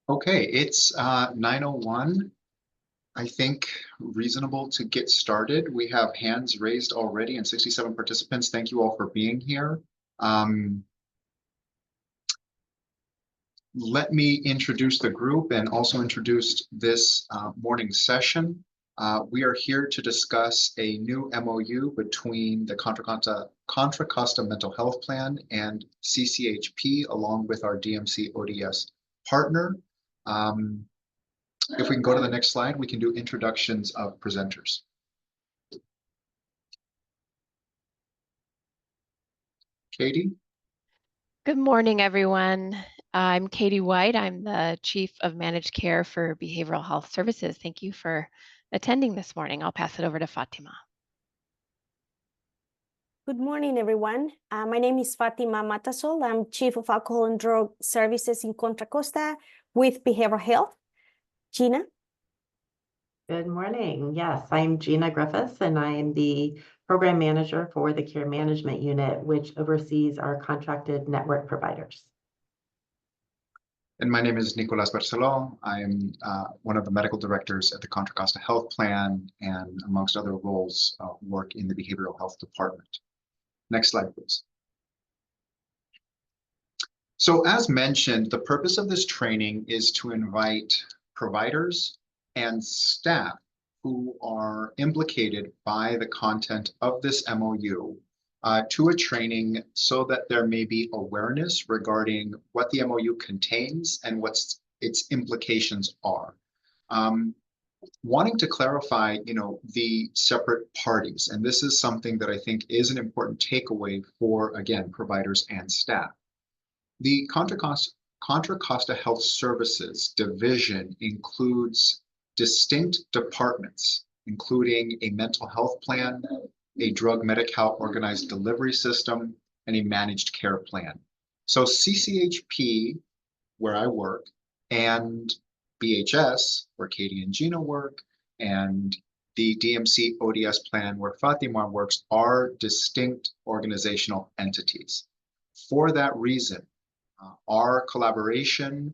Okay, it's 9:01. I think reasonable to get started. We have hands raised already and 67 participants. Thank you all for being here. Um, Let me introduce the group and also introduce this morning session. We are here to discuss a new MOU between the Contra Costa Mental Health Plan and CCHP, along with our DMC ODS partner. Um, If we can go to the next slide, we can do introductions of presenters. Katie? Good morning, everyone. I'm Katie White. I'm the Chief of Managed Care for Behavioral Health Services. Thank you for attending this morning. I'll pass it over to Fatima. Good morning, everyone. My name is Fatima Matasol. I'm Chief of Alcohol and Drug Services in Contra Costa with Behavioral Health. Gina? Good morning. Yes, I'm Gina Griffiths, and I am the Program Manager for the Care Management Unit, which oversees our contracted network providers. And my name is Nicolas Barceló. I'm one of the medical directors at the Contra Costa Health Plan, and amongst other roles, work in the behavioral health department. Next slide, please. So as mentioned, the purpose of this training is to invite providers and staff who are implicated by the content of this MOU to a training so that there may be awareness regarding what the MOU contains and what its implications are. Wanting to clarify, the separate parties, and this is something that I think is an important takeaway for, again, providers and staff. The Contra Costa Health Services division includes distinct departments, including a mental health plan, a drug Medi-Cal organized delivery system, and a managed care plan. So CCHP, where I work, and BHS, where Katie and Gina work, and the DMC ODS plan, where Fatima works, are distinct organizational entities. For that reason, our collaboration,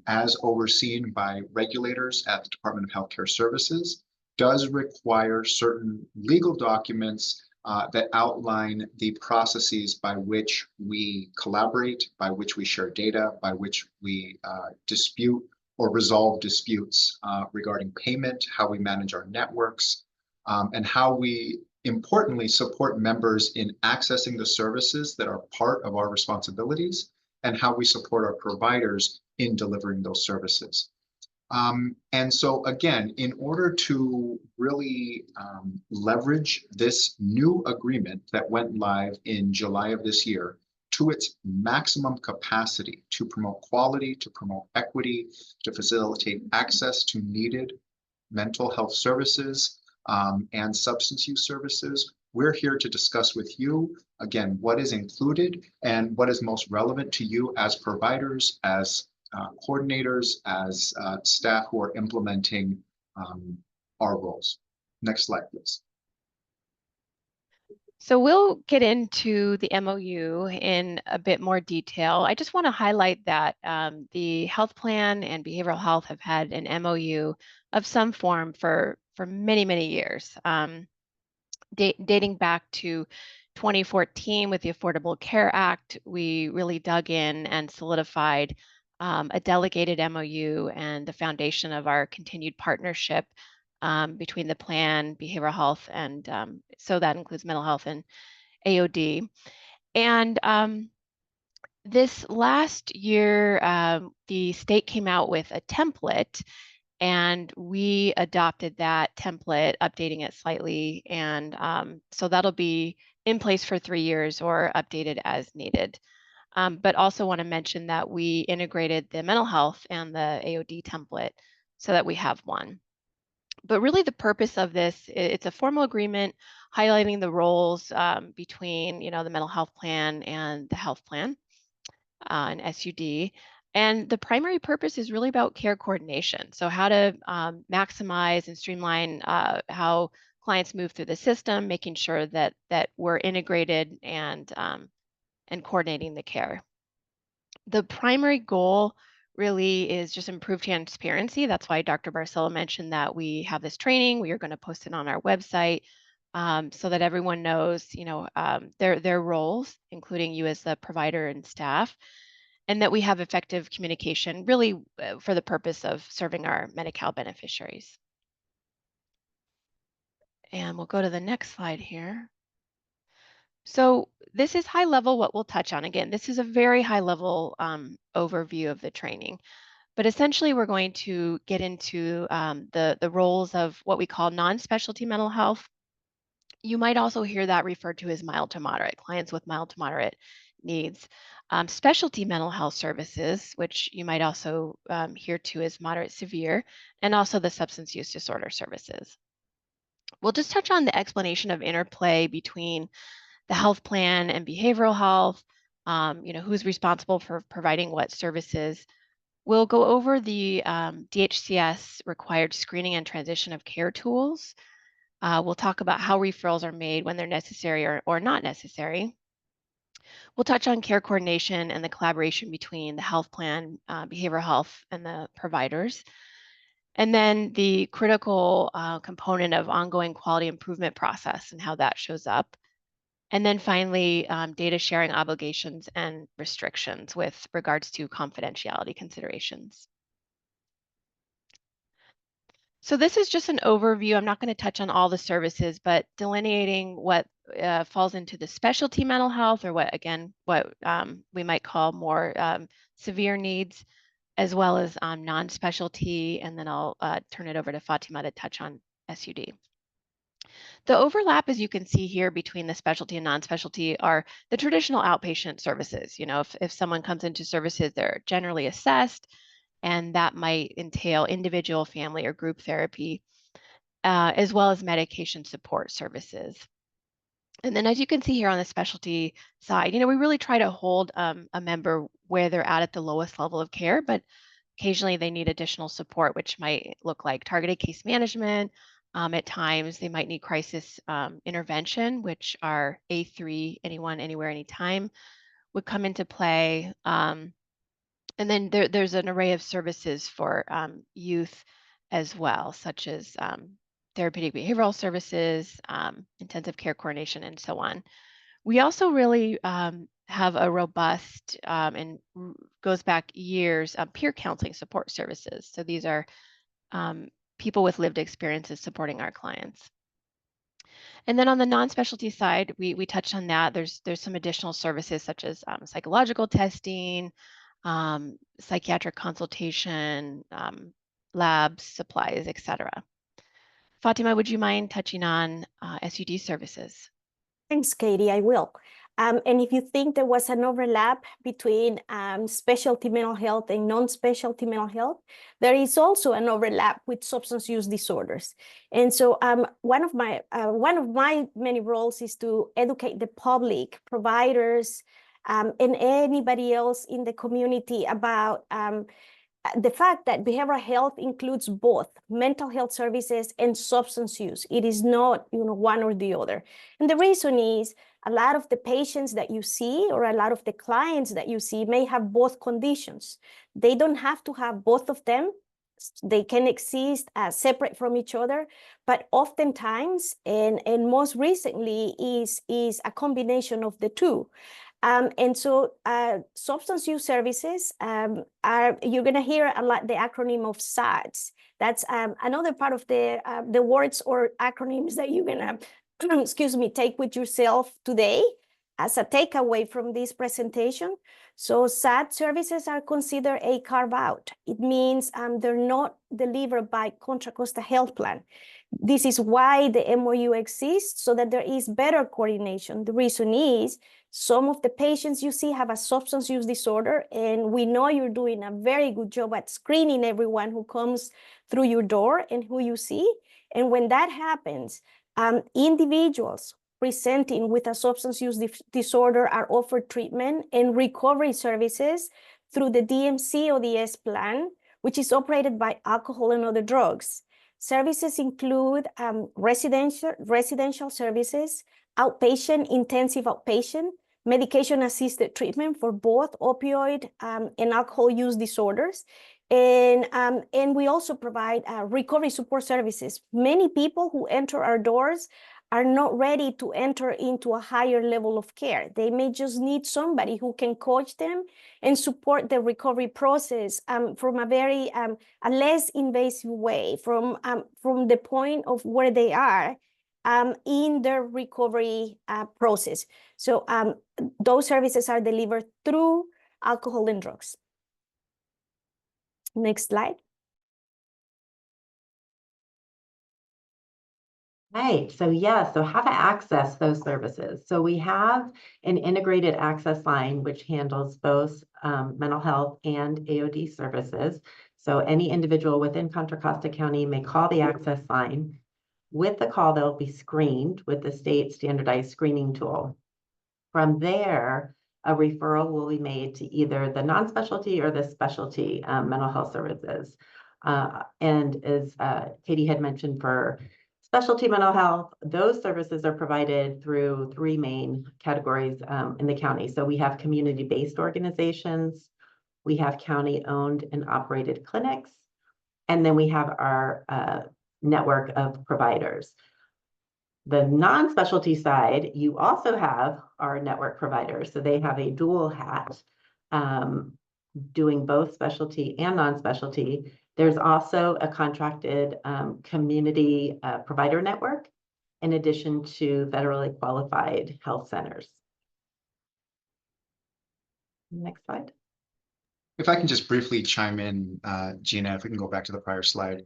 as overseen by regulators at the Department of Healthcare Services, does require certain legal documents that outline the processes by which we collaborate, by which we share data, by which we dispute or resolve disputes regarding payment, how we manage our networks, and how we importantly support members in accessing the services that are part of our responsibilities, and how we support our providers in delivering those services. And so again, in order to really leverage this new agreement that went live in July of this year to its maximum capacity to promote quality, to promote equity, to facilitate access to needed mental health services and substance use services, we're here to discuss with you, again, what is included and what is most relevant to you as providers, as coordinators, as staff who are implementing our roles. Next slide, please. So we'll get into the MOU in a bit more detail. I just want to highlight that the health plan and behavioral health have had an MOU of some form for many, many years. Dating back to 2014 with the Affordable Care Act, we really dug in and solidified a delegated MOU and the foundation of our continued partnership between the plan, behavioral health, and so that includes mental health and AOD. And this last year, the state came out with a template, and we adopted that template, updating it slightly. And so that'll be in place for 3 years or updated as needed. But also want to mention that we integrated the mental health and the AOD template so that we have one. But really the purpose of this, it's a formal agreement highlighting the roles between, the mental health plan and the health plan and SUD. And the primary purpose is really about care coordination. So how to maximize and streamline how clients move through the system, making sure that we're integrated and coordinating the care. The primary goal really is just improved transparency. That's why Dr. Barcelo mentioned that we have this training. We are going to post it on our website so that everyone knows, their roles, including you as the provider and staff, and that we have effective communication really for the purpose of serving our Medi-Cal beneficiaries. And we'll go to the next slide here. So this is high level what we'll touch on. Again, this is a very high level overview of the training. But essentially, we're going to get into the roles of what we call non-specialty mental health. You might also hear that referred to as mild to moderate, clients with mild to moderate needs. Specialty mental health services, which you might also hear to as moderate severe, and also the substance use disorder services. We'll just touch on the explanation of interplay between the health plan and behavioral health, who's responsible for providing what services. We'll go over the DHCS required screening and transition of care tools. We'll talk about how referrals are made when they're necessary or not necessary. We'll touch on care coordination and the collaboration between the health plan, behavioral health, and the providers. And then the critical component of ongoing quality improvement process and how that shows up. And then finally, data sharing obligations and restrictions with regards to confidentiality considerations. So this is just an overview. I'm not going to touch on all the services, but delineating what falls into the specialty mental health, or what we might call more severe needs, as well as non-specialty. And then I'll turn it over to Fatima to touch on SUD. The overlap, as you can see here, between the specialty and non-specialty are the traditional outpatient services. If someone comes into services, they're generally assessed, and that might entail individual, family, or group therapy, as well as medication support services. And then, as you can see here on the specialty side, we really try to hold a member where they're at the lowest level of care, but occasionally they need additional support, which might look like targeted case management. At times, they might need crisis intervention, which are A3, anyone, anywhere, anytime, would come into play. And then there's an array of services for youth as well, such as therapeutic behavioral services, intensive care coordination, and so on. We also really have a robust and goes back years peer counseling support services. So these are people with lived experiences supporting our clients. And then on the non-specialty side, we touched on that. There's some additional services such as psychological testing, psychiatric consultation, labs, supplies, etc. Fatima, would you mind touching on SUD services? Thanks, Katie, I will. And if you think there was an overlap between specialty mental health and non-specialty mental health, there is also an overlap with substance use disorders. And so one of my many roles is to educate the public, providers, and anybody else in the community about the fact that behavioral health includes both mental health services and substance use. It is not, one or the other. And the reason is a lot of the patients that you see, or a lot of the clients that you see, may have both conditions. They don't have to have both of them. They can exist separate from each other, but oftentimes, and most recently, is a combination of the two. And so substance use services you're going to hear a lot the acronym of SADS. That's another part of the words or acronyms that you're going to, take with yourself today as a takeaway from this presentation. So SAD services are considered a carve-out. It means they're not delivered by Contra Costa Health Plan. This is why the MOU exists, so that there is better coordination. The reason is some of the patients you see have a substance use disorder, and we know you're doing a very good job at screening everyone who comes through your door and who you see. And when that happens, individuals presenting with a substance use disorder are offered treatment and recovery services through the DMC ODS plan, which is operated by Alcohol and Other Drugs. Services include residential services, outpatient, intensive outpatient, medication-assisted treatment for both opioid and alcohol use disorders. And we also provide recovery support services. Many people who enter our doors are not ready to enter into a higher level of care. They may just need somebody who can coach them and support the recovery process from a very a less invasive way, from the point of where they are in their recovery process. So those services are delivered through alcohol and drugs. Next slide. Right, so how to access those services. So we have an integrated access line which handles both mental health and AOD services. So any individual within Contra Costa County may call the access line. With the call, they'll be screened with the state standardized screening tool. From there, a referral will be made to either the non-specialty or the specialty mental health services. And as Katie had mentioned, for specialty mental health, those services are provided through three main categories in the county. So we have community-based organizations, we have county-owned and operated clinics, and then we have our network of providers. The non-specialty side, you also have our network providers. So they have a dual hat doing both specialty and non-specialty. There's also a contracted community provider network, in addition to federally qualified health centers. Next slide. If I can just briefly chime in, Gina, if we can go back to the prior slide.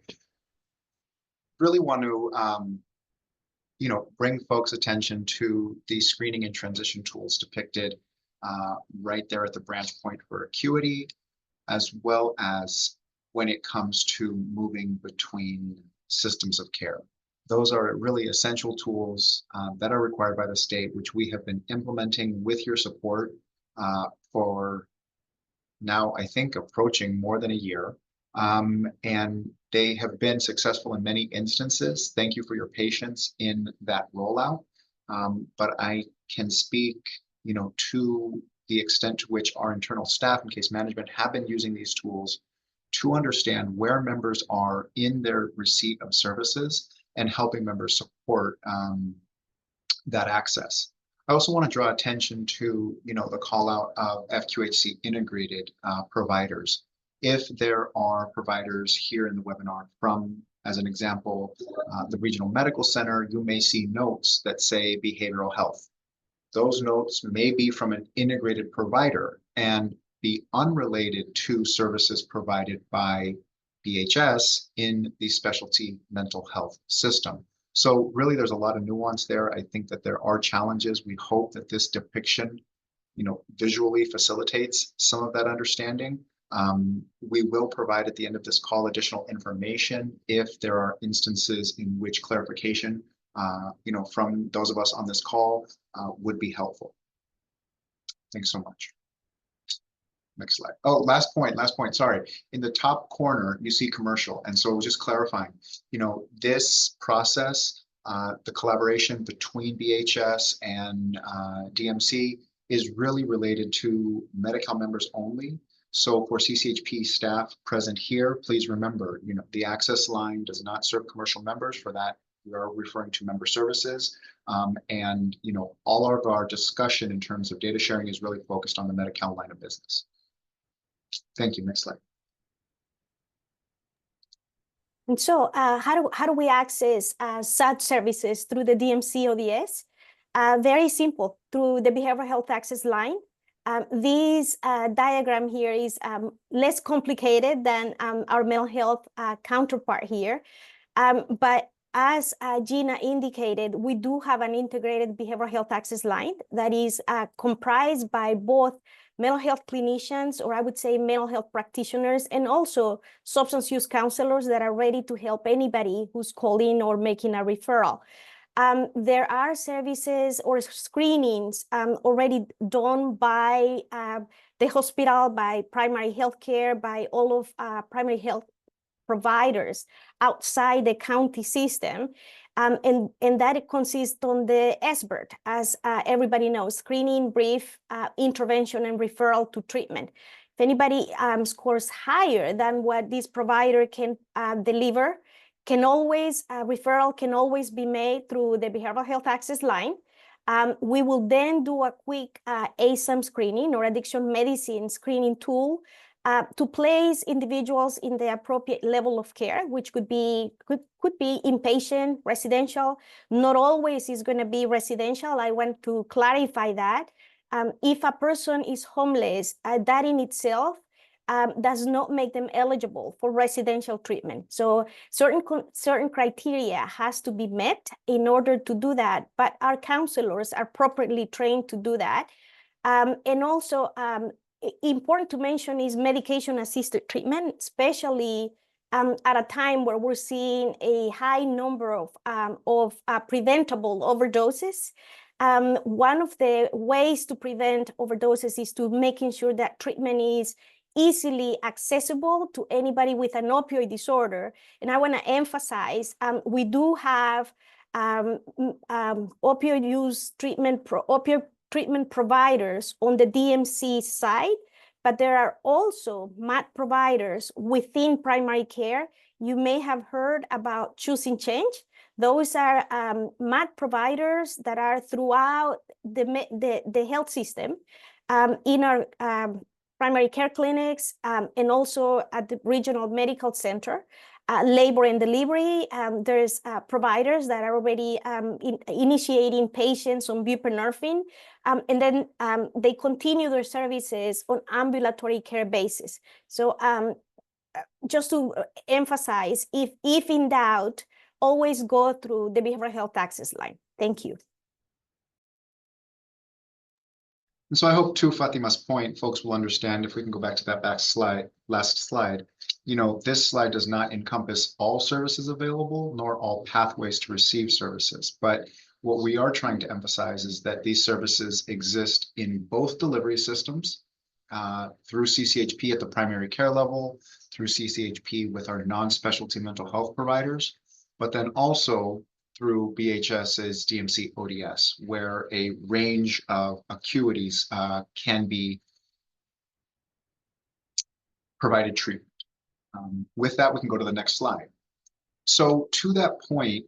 Really want to, bring folks' attention to the screening and transition tools depicted right there at the branch point for acuity, as well as when it comes to moving between systems of care. Those are really essential tools that are required by the state, which we have been implementing with your support for now, I think, approaching more than a year. And they have been successful in many instances. Thank you for your patience in that rollout. But I can speak, to the extent to which our internal staff and case management have been using these tools to understand where members are in their receipt of services and helping members support that access. I also want to draw attention to, the call out of FQHC integrated providers. If there are providers here in the webinar from, as an example, the Regional Medical Center, you may see notes that say behavioral health. Those notes may be from an integrated provider and be unrelated to services provided by BHS in the specialty mental health system. So really, there's a lot of nuance there. I think that there are challenges. We hope that this depiction, visually facilitates some of that understanding. We will provide at the end of this call additional information if there are instances in which clarification, from those of us on this call would be helpful. Thanks so much. Next slide. Oh, last point, sorry. In the top corner, you see commercial. And so just clarifying, this process, the collaboration between BHS and DMC is really related to Medi-Cal members only. So for CCHP staff present here, please remember, the access line does not serve commercial members. For that, we are referring to member services. And, all of our discussion in terms of data sharing is really focused on the Medi-Cal line of business. Thank you. Next slide. And so how do we access such services through the DMC ODS? Very simple, through the behavioral health access line. This diagram here is less complicated than our mental health counterpart here. But as Gina indicated, we do have an integrated behavioral health access line that is comprised by both mental health clinicians, or I would say mental health practitioners, and also substance use counselors that are ready to help anybody who's calling or making a referral. There are services or screenings already done by the hospital, by primary health care, by all of primary health providers outside the county system. And that consists on the SBIRT, as everybody knows, screening, brief, intervention, and referral to treatment. If anybody scores higher than what this provider can deliver, referral can always be made through the behavioral health access line. We will then do a quick ASAM screening, or addiction medicine screening tool, to place individuals in the appropriate level of care, which could be inpatient, residential. Not always is going to be residential. I want to clarify that. If a person is homeless, that in itself does not make them eligible for residential treatment. So certain criteria has to be met in order to do that, but our counselors are properly trained to do that. And also, important to mention is medication-assisted treatment, especially at a time where we're seeing a high number of preventable overdoses. One of the ways to prevent overdoses is to making sure that treatment is easily accessible to anybody with an opioid disorder. And I want to emphasize, we do have opioid use treatment, opioid treatment providers on the DMC side, but there are also MAT providers within primary care. You may have heard about Choosing Change. Those are MAT providers that are throughout the health system, in our primary care clinics, and also at the regional medical center. Labor and delivery, there's providers that are already initiating patients on buprenorphine, and then they continue their services on ambulatory care basis. So just to emphasize, if in doubt, always go through the behavioral health access line. Thank you. And so I hope, to Fatima's point, folks will understand, if we can go back to that last slide, this slide does not encompass all services available, nor all pathways to receive services. But what we are trying to emphasize is that these services exist in both delivery systems, through CCHP at the primary care level, through CCHP with our non-specialty mental health providers, but then also through BHS's DMC ODS, where a range of acuities can be provided treatment. With that, we can go to the next slide. So to that point,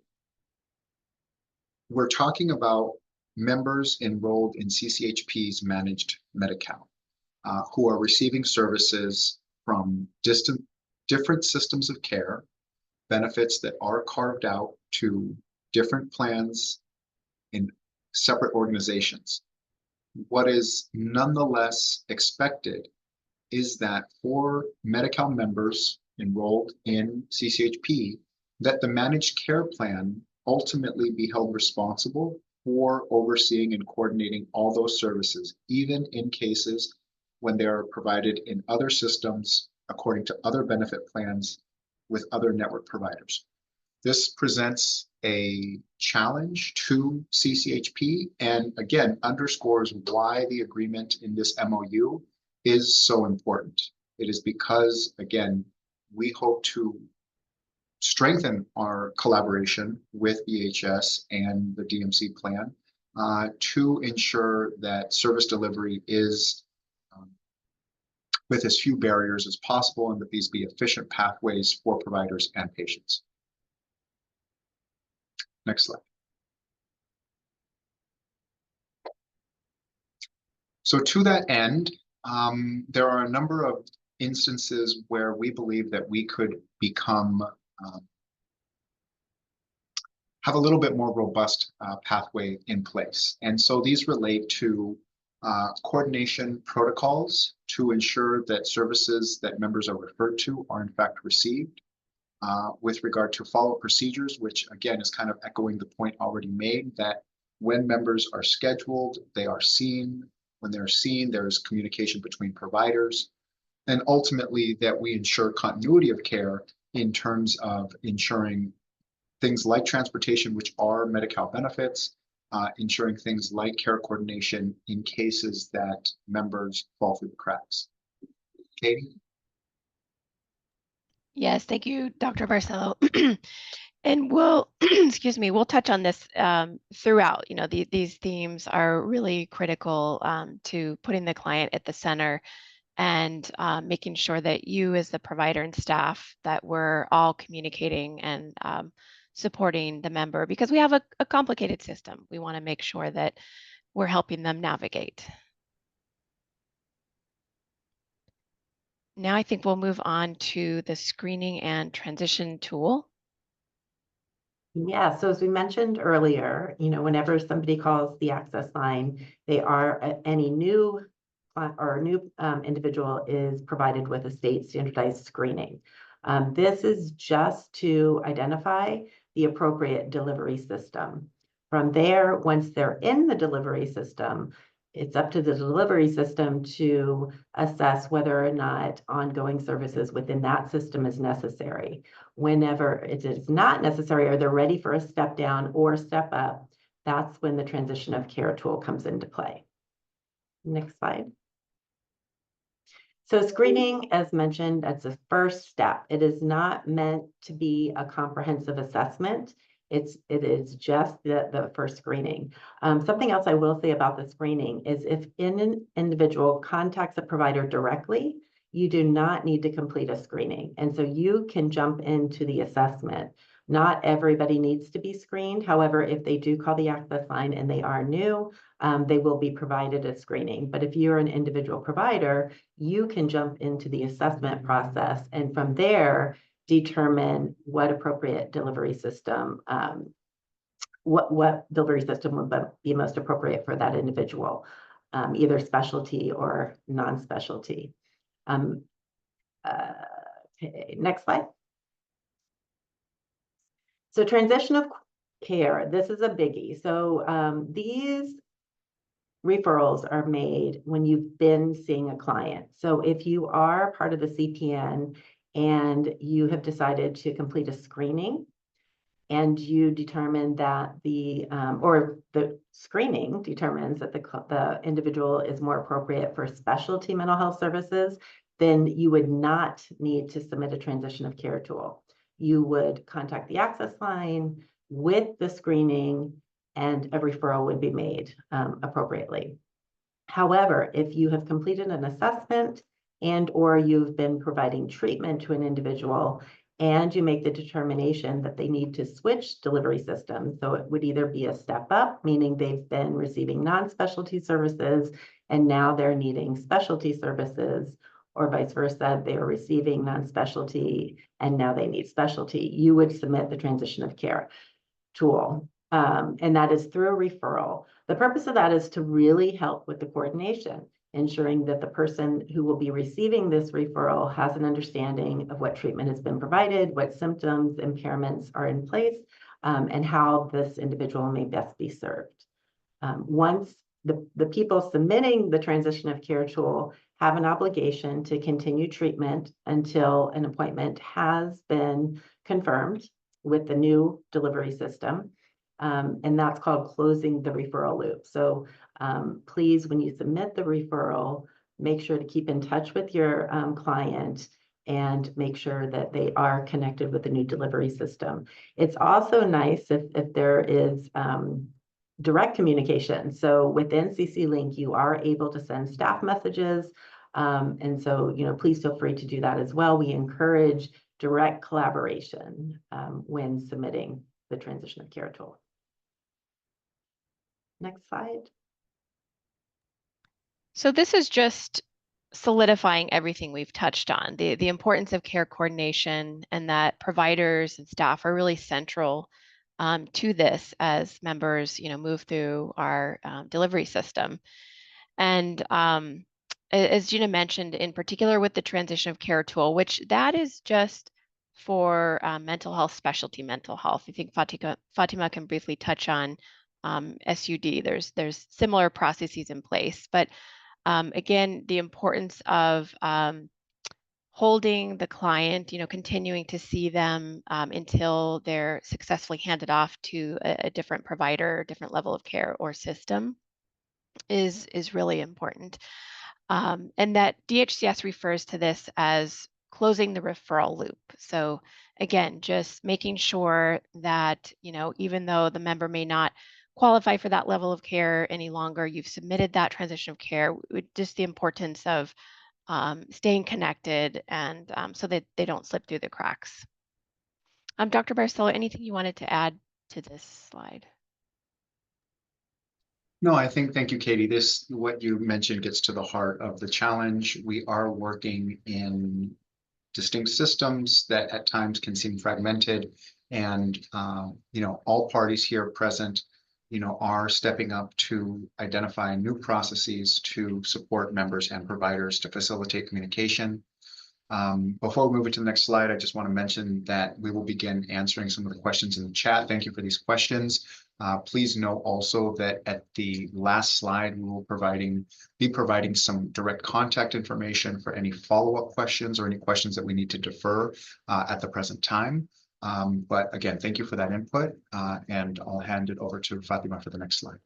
we're talking about members enrolled in CCHP's managed Medi-Cal, who are receiving services from different systems of care, benefits that are carved out to different plans in separate organizations. What is nonetheless expected is that for Medi-Cal members enrolled in CCHP, that the managed care plan ultimately be held responsible for overseeing and coordinating all those services, even in cases when they are provided in other systems according to other benefit plans with other network providers. This presents a challenge to CCHP, and again, underscores why the agreement in this MOU is so important. It is because, again, we hope to strengthen our collaboration with BHS and the DMC plan to ensure that service delivery is with as few barriers as possible, and that these be efficient pathways for providers and patients. Next slide. So to that end, there are a number of instances where we believe that we could become, have a little bit more robust pathway in place. And so these relate to coordination protocols to ensure that services that members are referred to are in fact received. With regard to follow-up procedures, which again is kind of echoing the point already made, that when members are scheduled, they are seen. When they're seen, there's communication between providers. And ultimately that we ensure continuity of care in terms of ensuring things like transportation, which are Medi-Cal benefits, ensuring things like care coordination in cases that members fall through the cracks. Katie? Yes, thank you, Dr. Barcelo. And we'll, excuse me, we'll touch on this throughout. You know, these themes are really critical to putting the client at the center and making sure that you as the provider and staff, that we're all communicating and supporting the member, because we have a complicated system. We want to make sure that we're helping them navigate. Now I think we'll move on to the screening and transition tool. Yeah, so as we mentioned earlier, you know, whenever somebody calls the access line, they are any new individual is provided with a state standardized screening. This is just to identify the appropriate delivery system. From there, once they're in the delivery system, it's up to the delivery system to assess whether or not ongoing services within that system is necessary. Whenever it is not necessary, or they're ready for a step down or step up, that's when the transition of care tool comes into play. Next slide. So screening, as mentioned, that's the first step. It is not meant to be a comprehensive assessment. It is just the first screening. Something else I will say about the screening is if an individual contacts a provider directly, you do not need to complete a screening. And so you can jump into the assessment. Not everybody needs to be screened. However, if they do call the access line and they are new, they will be provided a screening. But if you're an individual provider, you can jump into the assessment process and from there determine what appropriate delivery system, what delivery system would be most appropriate for that individual, either specialty or non-specialty. Okay, next slide. So transition of care, this is a biggie. So these referrals are made when you've been seeing a client. So if you are part of the CPN and you have decided to complete a screening and you determine that or the screening determines that the individual is more appropriate for specialty mental health services, then you would not need to submit a transition of care tool. You would contact the access line with the screening and a referral would be made appropriately. However, if you have completed an assessment and or you've been providing treatment to an individual and you make the determination that they need to switch delivery systems, so it would either be a step up, meaning they've been receiving non-specialty services and now they're needing specialty services, or vice versa, they are receiving non-specialty and now they need specialty, you would submit the transition of care tool. And that is through a referral. The purpose of that is to really help with the coordination, ensuring that the person who will be receiving this referral has an understanding of what treatment has been provided, what symptoms, impairments are in place, and how this individual may best be served. Once the people submitting the transition of care tool have an obligation to continue treatment until an appointment has been confirmed with the new delivery system. And that's called closing the referral loop. So please, when you submit the referral, make sure to keep in touch with your client and make sure that they are connected with the new delivery system. It's also nice if there is direct communication. So within CC-Link, you are able to send staff messages. And so, you know, please feel free to do that as well. We encourage direct collaboration when submitting the transition of care tool. Next slide. So this is just solidifying everything we've touched on, the importance of care coordination and that providers and staff are really central to this as members, you know, move through our delivery system. And as Gina mentioned, in particular with the transition of care tool, which that is just for mental health, specialty mental health. I think Fatima can briefly touch on SUD. There's similar processes in place, but again, the importance of holding the client, you know, continuing to see them until they're successfully handed off to a different provider, different level of care or system is really important. And that DHCS refers to this as closing the referral loop. So again, just making sure that, even though the member may not qualify for that level of care any longer, you've submitted that transition of care, just the importance of staying connected and so that they don't slip through the cracks. Dr. Barcelo, anything you wanted to add to this slide? No, thank you, Katie. What you mentioned gets to the heart of the challenge. We are working in distinct systems that at times can seem fragmented, and all parties here present are stepping up to identify new processes to support members and providers to facilitate communication. Before we move into the next slide, I just want to mention that we will begin answering some of the questions in the chat. Thank you for these questions. Please note also that at the last slide, we will be providing some direct contact information for any follow-up questions or any questions that we need to defer at the present time. But again, thank you for that input, and I'll hand it over to Fatima for the next slide.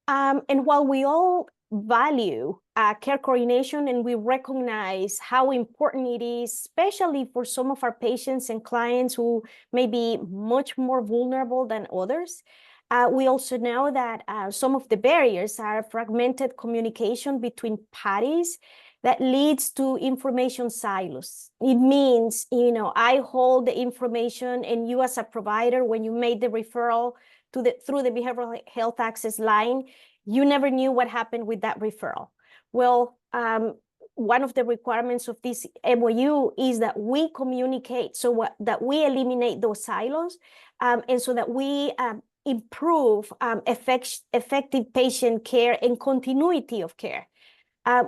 And while we all value care coordination and we recognize how important it is, especially for some of our patients and clients who may be much more vulnerable than others, we also know that some of the barriers are fragmented communication between parties that leads to information silos. It means, I hold the information and you as a provider, when you made the referral through the behavioral health access line, you never knew what happened with that referral. Well, one of the requirements of this MOU is that we communicate that we eliminate those silos, and so that we improve effective patient care and continuity of care.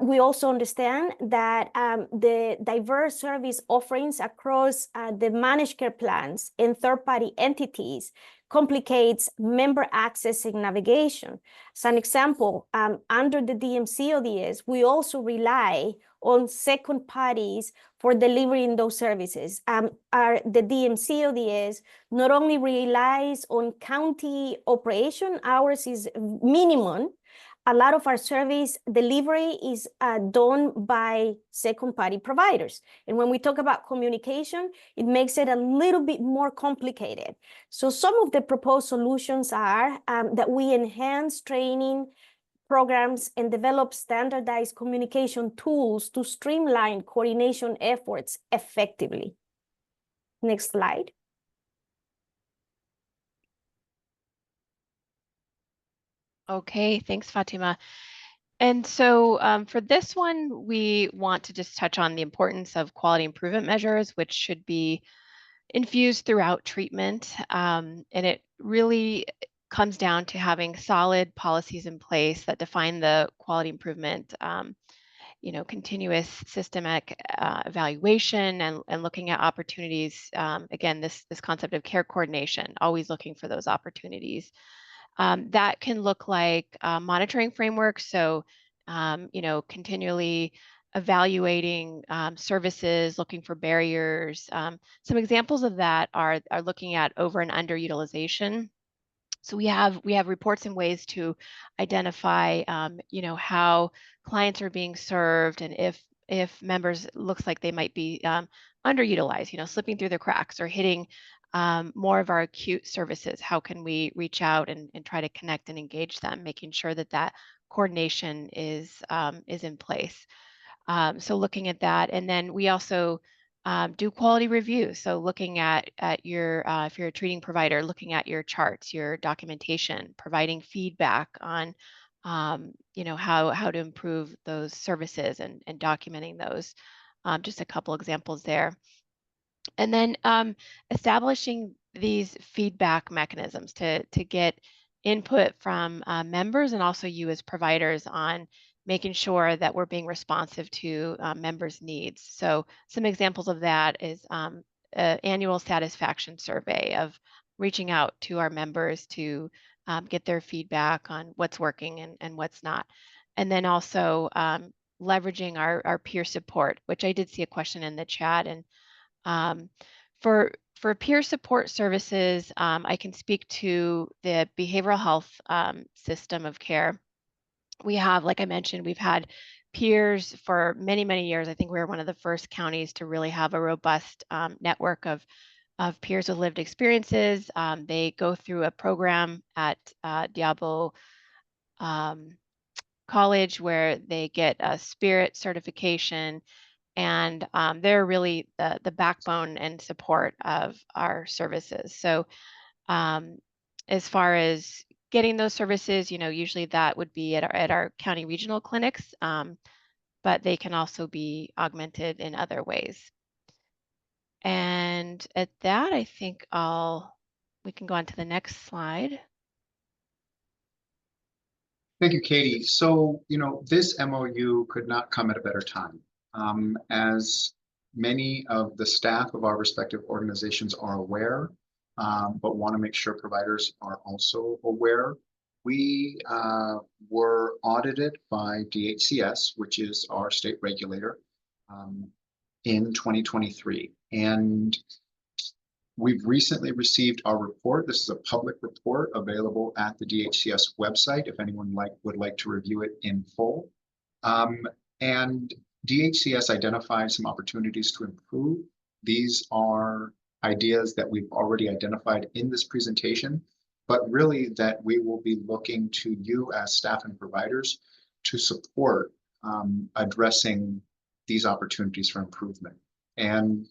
We also understand that the diverse service offerings across the managed care plans and third-party entities complicates member access and navigation. As an example, under the DMC ODS, we also rely on second parties for delivering those services. The DMC ODS not only relies on county operation, ours is minimum. A lot of our service delivery is done by second-party providers. And when we talk about communication, it makes it a little bit more complicated. So some of the proposed solutions are that we enhance training programs and develop standardized communication tools to streamline coordination efforts effectively. Next slide. Okay, thanks, Fatima. And so for this one, we want to just touch on the importance of quality improvement measures, which should be infused throughout treatment. And it really comes down to having solid policies in place that define the quality improvement, continuous systematic evaluation and looking at opportunities. Again, this concept of care coordination, always looking for those opportunities. That can look like monitoring frameworks. So, continually evaluating services, looking for barriers. Some examples of that are looking at over and underutilization. So we have reports and ways to identify, how clients are being served, and if members looks like they might be underutilized, slipping through the cracks or hitting more of our acute services. How can we reach out and try to connect and engage them, making sure that coordination is in place. So looking at that, and then we also do quality review. So looking at your, if you're a treating provider, looking at your charts, your documentation, providing feedback on, how to improve those services and documenting those. Just a couple examples there. And then establishing these feedback mechanisms to get input from members and also you as providers on making sure that we're being responsive to members' needs. So some examples of that is an annual satisfaction survey of reaching out to our members to get their feedback on what's working and what's not. And then also leveraging our peer support, which I did see a question in the chat. And for peer support services, I can speak to the behavioral health system of care. We have, like I mentioned, we've had peers for many, many years. I think we were one of the first counties to really have a robust network of peers with lived experiences. They go through a program at Diablo College where they get a Spirit certification, and they're really the backbone and support of our services. So as far as getting those services, usually that would be at our county regional clinics, but they can also be augmented in other ways. And at that, I think we can go on to the next slide. Thank you, Katie. So, this MOU could not come at a better time. As many of the staff of our respective organizations are aware, but want to make sure providers are also aware, we were audited by DHCS, which is our state regulator, in 2023. And we've recently received our report. This is a public report available at the DHCS website if anyone would like to review it in full. And DHCS identified some opportunities to improve. These are ideas that we've already identified in this presentation, but really that we will be looking to you as staff and providers to support addressing these opportunities for improvement. And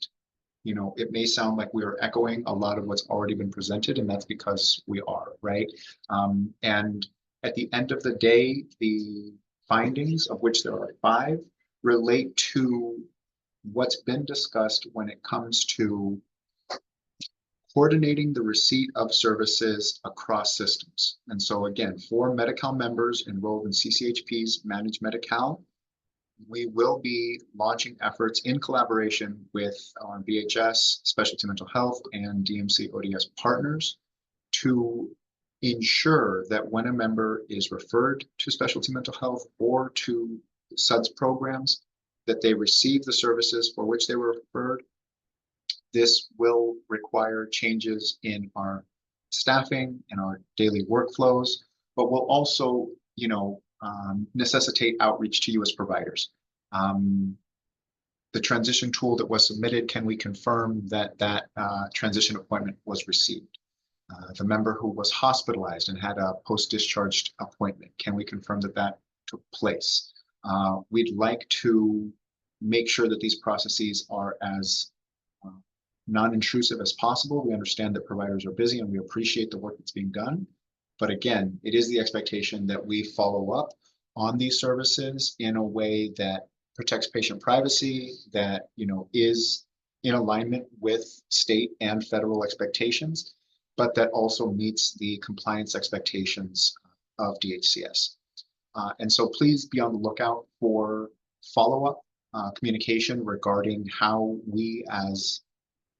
it may sound like we are echoing a lot of what's already been presented, and that's because we are, right? And at the end of the day, the findings, of which there are 5, relate to what's been discussed when it comes to coordinating the receipt of services across systems. And so again, for Medi-Cal members enrolled in CCHP's Managed Medi-Cal, we will be launching efforts in collaboration with our VHS, Specialty Mental Health, and DMC ODS partners to ensure that when a member is referred to Specialty Mental Health or to SUDS programs, that they receive the services for which they were referred. This will require changes in our staffing and our daily workflows, but will also, necessitate outreach to you as providers. The transition tool that was submitted, can we confirm that transition appointment was received? The member who was hospitalized and had a post-discharged appointment, can we confirm that took place? We'd like to make sure that these processes are as non-intrusive as possible. We understand that providers are busy and we appreciate the work that's being done. But again, it is the expectation that we follow up on these services in a way that protects patient privacy, that is in alignment with state and federal expectations, but that also meets the compliance expectations of DHCS. And so please be on the lookout for follow-up communication regarding how we as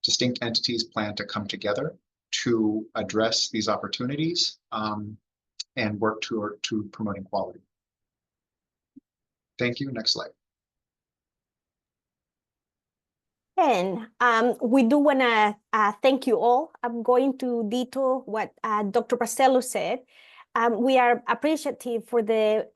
distinct entities plan to come together to address these opportunities and work to promoting quality. Thank you. Next slide. And we do want to thank you all. I'm going to detail what Dr. Brasello said. We are appreciative for the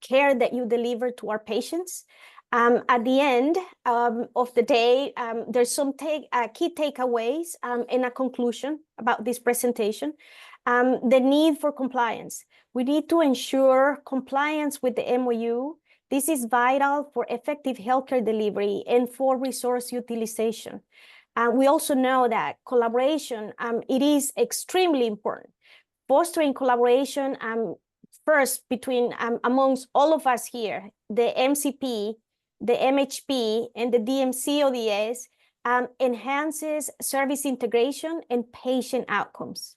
care that you deliver to our patients. At the end of the day, there's some key takeaways and a conclusion about this presentation. The need for compliance. We need to ensure compliance with the MOU. This is vital for effective healthcare delivery and for resource utilization. We also know that collaboration, it is extremely important. Fostering collaboration first between amongst all of us here, the MCP, the MHP, and the DMC ODS enhances service integration and patient outcomes.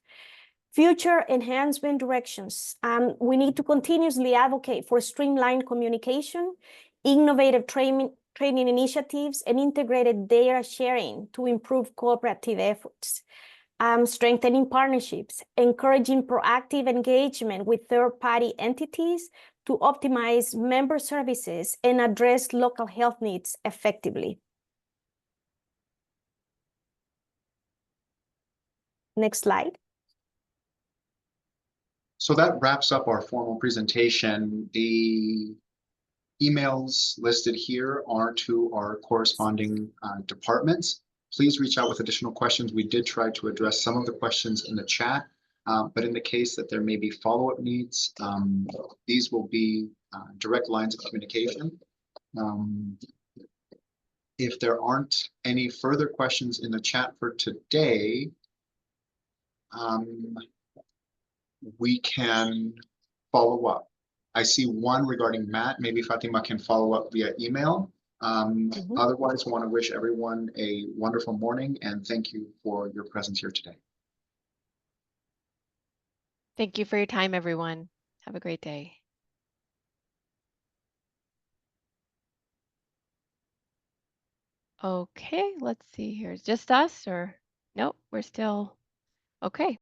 Future enhancement directions. We need to continuously advocate for streamlined communication, innovative training initiatives, and integrated data sharing to improve cooperative efforts. Strengthening partnerships, encouraging proactive engagement with third-party entities to optimize member services and address local health needs effectively. Next slide. So that wraps up our formal presentation. The emails listed here are to our corresponding departments. Please reach out with additional questions. We did try to address some of the questions in the chat, but in the case that there may be follow-up needs, these will be direct lines of communication. If there aren't any further questions in the chat for today, we can follow up. I see one regarding Matt. Maybe Fatima can follow up via email. Otherwise, I want to wish everyone a wonderful morning and thank you for your presence here today. Thank you for your time, everyone. Have a great day. Okay, let's see here. Just us or nope, we're still okay.